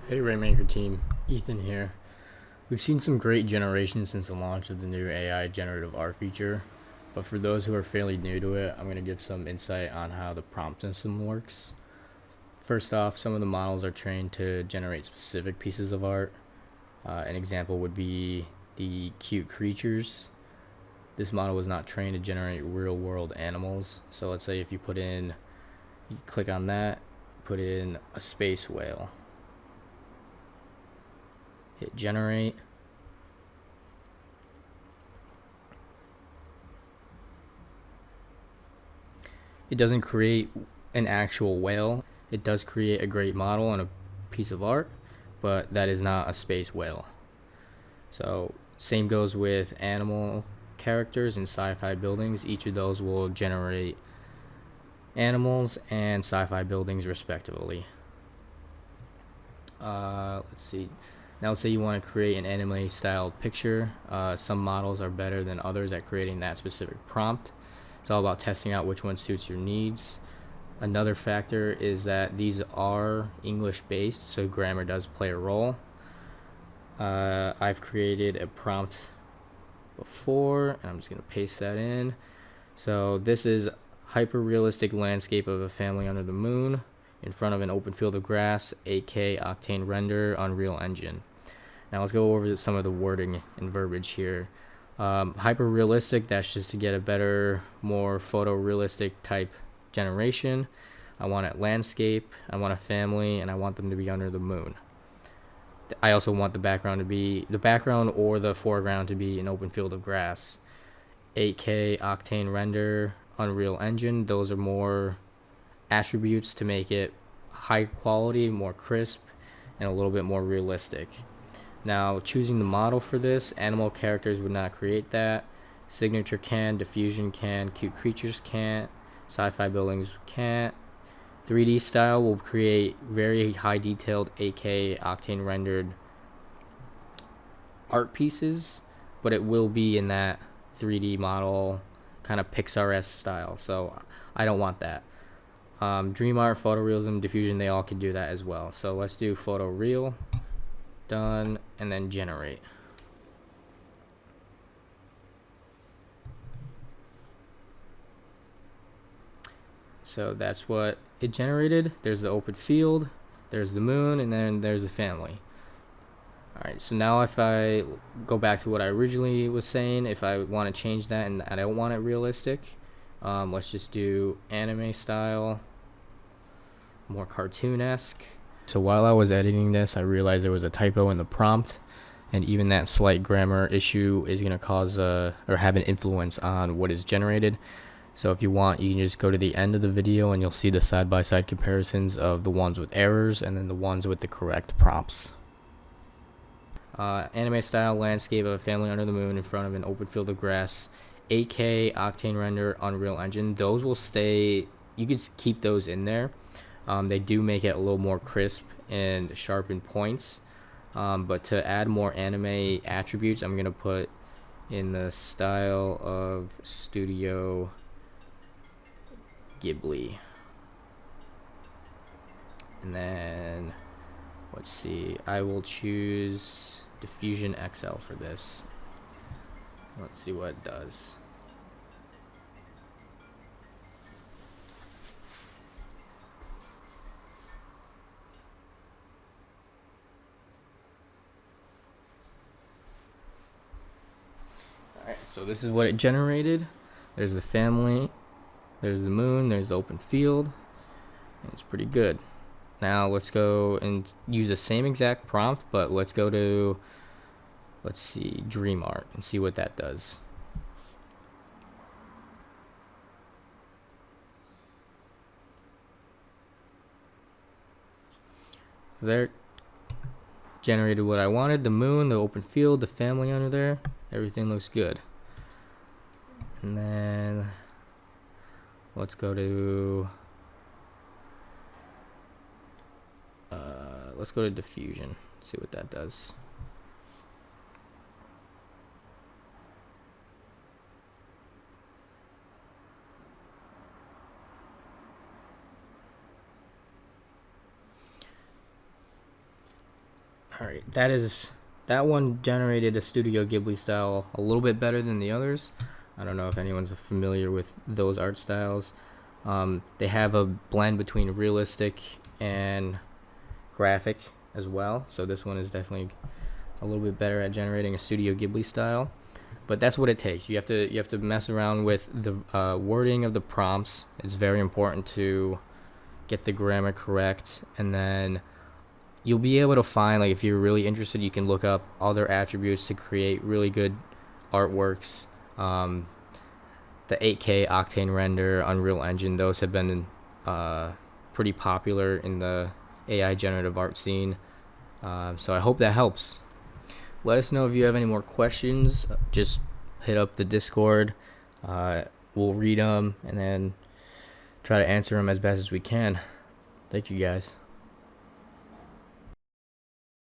Hey Raiinmaker team, Ethan here. We've seen some great generations since the launch of the new AI generative art feature, but for those who are fairly new to it, I'm going to give some insight on how the prompt system works. First off, some of the models are trained to generate specific pieces of art. An example would be the cute creatures. This model was not trained to generate real world animals. So let's say if you click on that, put in a space whale, hit generate. It doesn't create an actual whale. It does create a great model and a piece of art, but that is not a space whale. So same goes with animal characters in sci-fi buildings. Each of those will generate animals and sci-fi buildings respectively. Let's see. Now let's say you want to create an anime styled picture. Some models are better than others at creating that specific prompt. It's all about testing out which one suits your needs. Another factor is that these are English based, so grammar does play a role. I've created a prompt before, and I'm just going to paste that in. So this is hyper realistic landscape of a family under the moon in front of an open field of grass, 8K octane render, Unreal Engine. Now let's go over some of the wording and verbiage here. Hyper realistic, that's just to get a better, more photorealistic type generation. I want it landscape, I want a family, and I want them to be under the moon. I also want the background or the foreground to be an open field of grass. 8K octane render, Unreal Engine, those are more attributes to make it high quality, more crisp, and a little bit more realistic. Now, choosing the model for this, animal characters would not create that. Signature can, diffusion can, cute creatures can't, sci-fi buildings can't. 3D style will create very high detailed 8K octane rendered art pieces, but it will be in that 3D model kind of Pixar-esque style, so I don't want that. Dream art, photorealism, diffusion, they all can do that as well. So let's do photoreal, done, and then generate. So that's what it generated. There's the open field, there's the moon, and then there's the family. Alright, so now if I go back to what I originally was saying, if I want to change that and I don't want it realistic, let's just do anime style, more cartoon-esque. So while I was editing this, I realized there was a typo in the prompt, and even that slight grammar issue is going to cause or have an influence on what is generated. So if you want, you can just go to the end of the video and you'll see the side-by-side comparisons of the ones with errors and then the ones with the correct prompts. Anime style landscape of a family under the moon in front of an open field of grass, 8K octane render, Unreal Engine. Those will stay. You can keep those in there. They do make it a little more crisp and sharpen points. But to add more anime attributes, I'm gonna put in the style of Studio Ghibli. And then let's see, I will choose Diffusion XL for this. Let's see what it does. Alright, so this is what it generated. There's the family, there's the moon, there's the open field, and it's pretty good. Now let's go and use the same exact prompt, but let's go to, let's see, Dream Art and see what that does. So there, generated what I wanted, the moon, the open field, the family under there, everything looks good. And then let's go to diffusion, see what that does. All right, that one generated a Studio Ghibli style a little bit better than the others. I don't know if anyone's familiar with those art styles. They have a blend between realistic and graphic as well. So this one is definitely a little bit better at generating a Studio Ghibli style. But that's what it takes. You have to mess around with the wording of the prompts. It's very important to get the grammar correct, and then you'll be able to find, like, if you're really interested, you can look up other attributes to create really good artworks. The 8K Octane render, Unreal Engine, those have been pretty popular in the AI generative art scene. So I hope that helps. Let us know if you have any more questions. Just hit up the Discord. We'll read them and then try to answer them as best as we can. Thank you, guys.